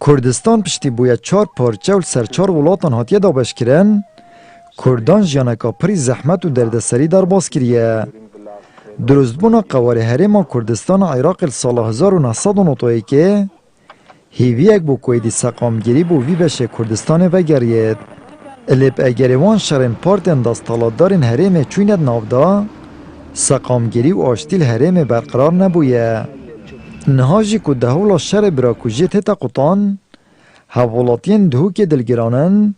کردستان پشتی بویا 4 پارچه و سر 4 ولاتان هاتیه دا بشکرن کردان جانکا پری زحمت و دردسری در باز کریه. درستبونا قواره هرما کردستان عراق سال 1990 که هیوی یک بو کویدی سقامگیری بو وی بشه کردستان و گرید. الیب اگریوان شرین پارتن دستالادارین هرم چویند نافدا سقامگیری و آشتیل هرم برقرار نبویه. نهاجی که دهولا شر براکوژی تیتا قطان حوالاتین دهو که دلگرانن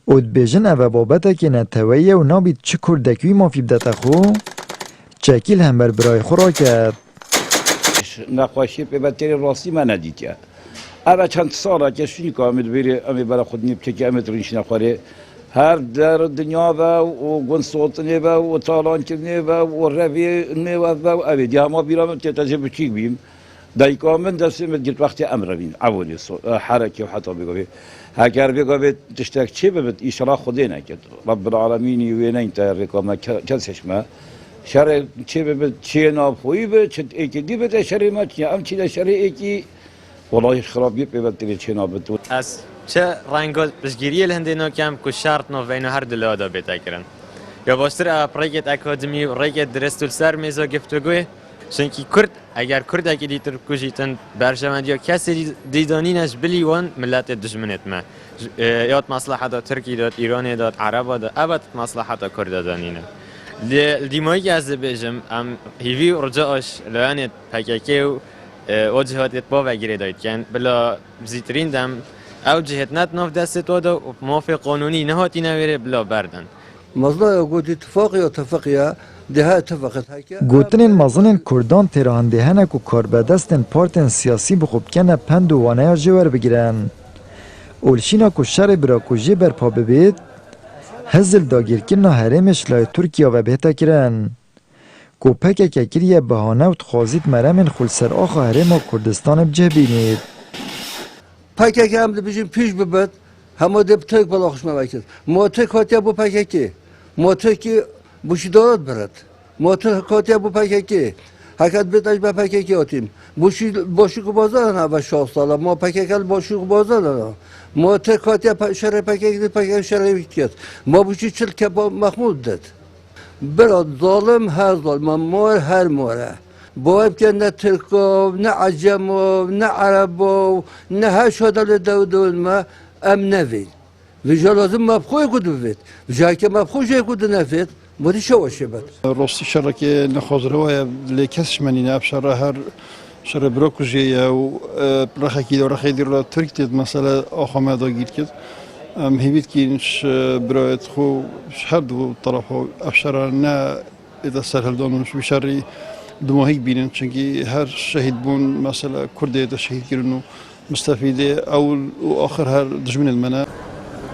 اود بیجن او بابتا که نتویه و نابید چه کردکوی مافی بدتا خو چکیل هم برای خورا کرد. نقاشی به بطری راستی من ندیدیم. اما چند ساله که شنی که آمد بیره امی برای خود نیب که آمد رینش نخوره هر در دنیا و گون سلطنه و تالان کنه و روی نه و اوی دی همه بیرام تجربه چیک بیم دایکا من دست مدت وقتی امر بین عوانی حرکت و حتی بگوی اگر بگوی تشتک چه ببد ایشالا خودی نکرد رب العالمین وینه این تاریکا ما کسش ما شر چه ببد چه نابخویی به چه ایکی دی بده شر ما چه ام چه شر ایکی والله خرابی ببد تری چه نابد از چه رنگا بسگیری الهندینا کم که شرط نوین هر دلادا بیتکرن یا باستر پروژه اکادمی پروژه درست سر میزا گفتگوی چونکی کرد اگر کرد اگه دیتر کجیتن برشمندی کسی دیدانی نش بلیوان ملت دشمنت ما یاد مصلحت ترکی داد ایرانی داد عرب داد ابد مصلحت کرد دانینه دیمایی از بیشم ام هیوی رجاش لعنت پکیکی و وجهات با وگیره داد کن بلا زیترین دم او جهت نت نف دست و دو موافق قانونی نهاتی نویره بلا بردن مزلا گوت اتفاق یا اتفاقیه ده اتفاقت هک گوتنین مازنین کردان تیراهنده هنک و کاربدستن پارتن سیاسی بخوب کنه پند و وانه جوار بگیرن اولشینا که شر براکوژی برپا ببید هزل داگیر کنه هرمش لای ترکیه و بهتا کرن که پکه ککریه بهانه و تخوازید مرمین خلصر آخا هرم کردستان بجه بینید پکه هم ده بیشیم پیش ببد همه ده تک بلاخش موکد موتک هاتیا بو پکه کی موتکی بوشی دارد برد موتک هاتیا بو پکه کی حکت بیتاش به پکه کی آتیم باشی که بازار نه و 6 ساله ما پکه کل باشی که بازار نه موتک هاتیا شر پکه کی پکه شر ویکت ما بوشی چل که با محمود داد براد ظالم هر ظالم مار هر ماره باید که نه ترکا نه عجم نه عرب نه هر شده دول ما ام نوید ویجا لازم مبخوی کدو بید ویجا که مبخوی جای کدو نفید بودی شواشه بد راستی شر که نخوزره وای لیکسش منی ناب شر هر شر بروکوجی او رخی دو رخی دی را ترک تید مثلا آخام داگیر کد هیوید که اینش برایت خو هر دو طرفه افشار نه اذا سهل دانوش بشری دماغی بینن چونکی هر شهید بون مثلا کرده تا شهید کردنو مستفیده اول و آخر هر دشمن المنع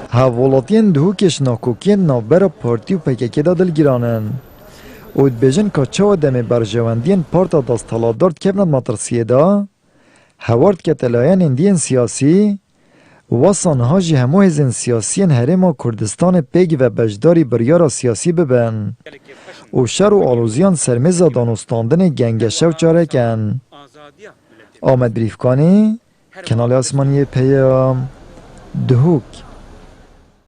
حوالاتین دهو کش ناکوکین نابرا پارتی و پککی دا دلگیرانن اود بیجن که چه دم برجواندین پارتا دستالادار کبند مطرسیه دا هوارد که تلاین اندین سیاسی واسان هاجی همو هزین سیاسین هرما کردستان پیگ و بجداری بریارا سیاسی ببن و شر و آلوزیان سرمزا دانستاندن گنگشه و چاره کن آمد بریفکانی کنال آسمانی پیام دهوک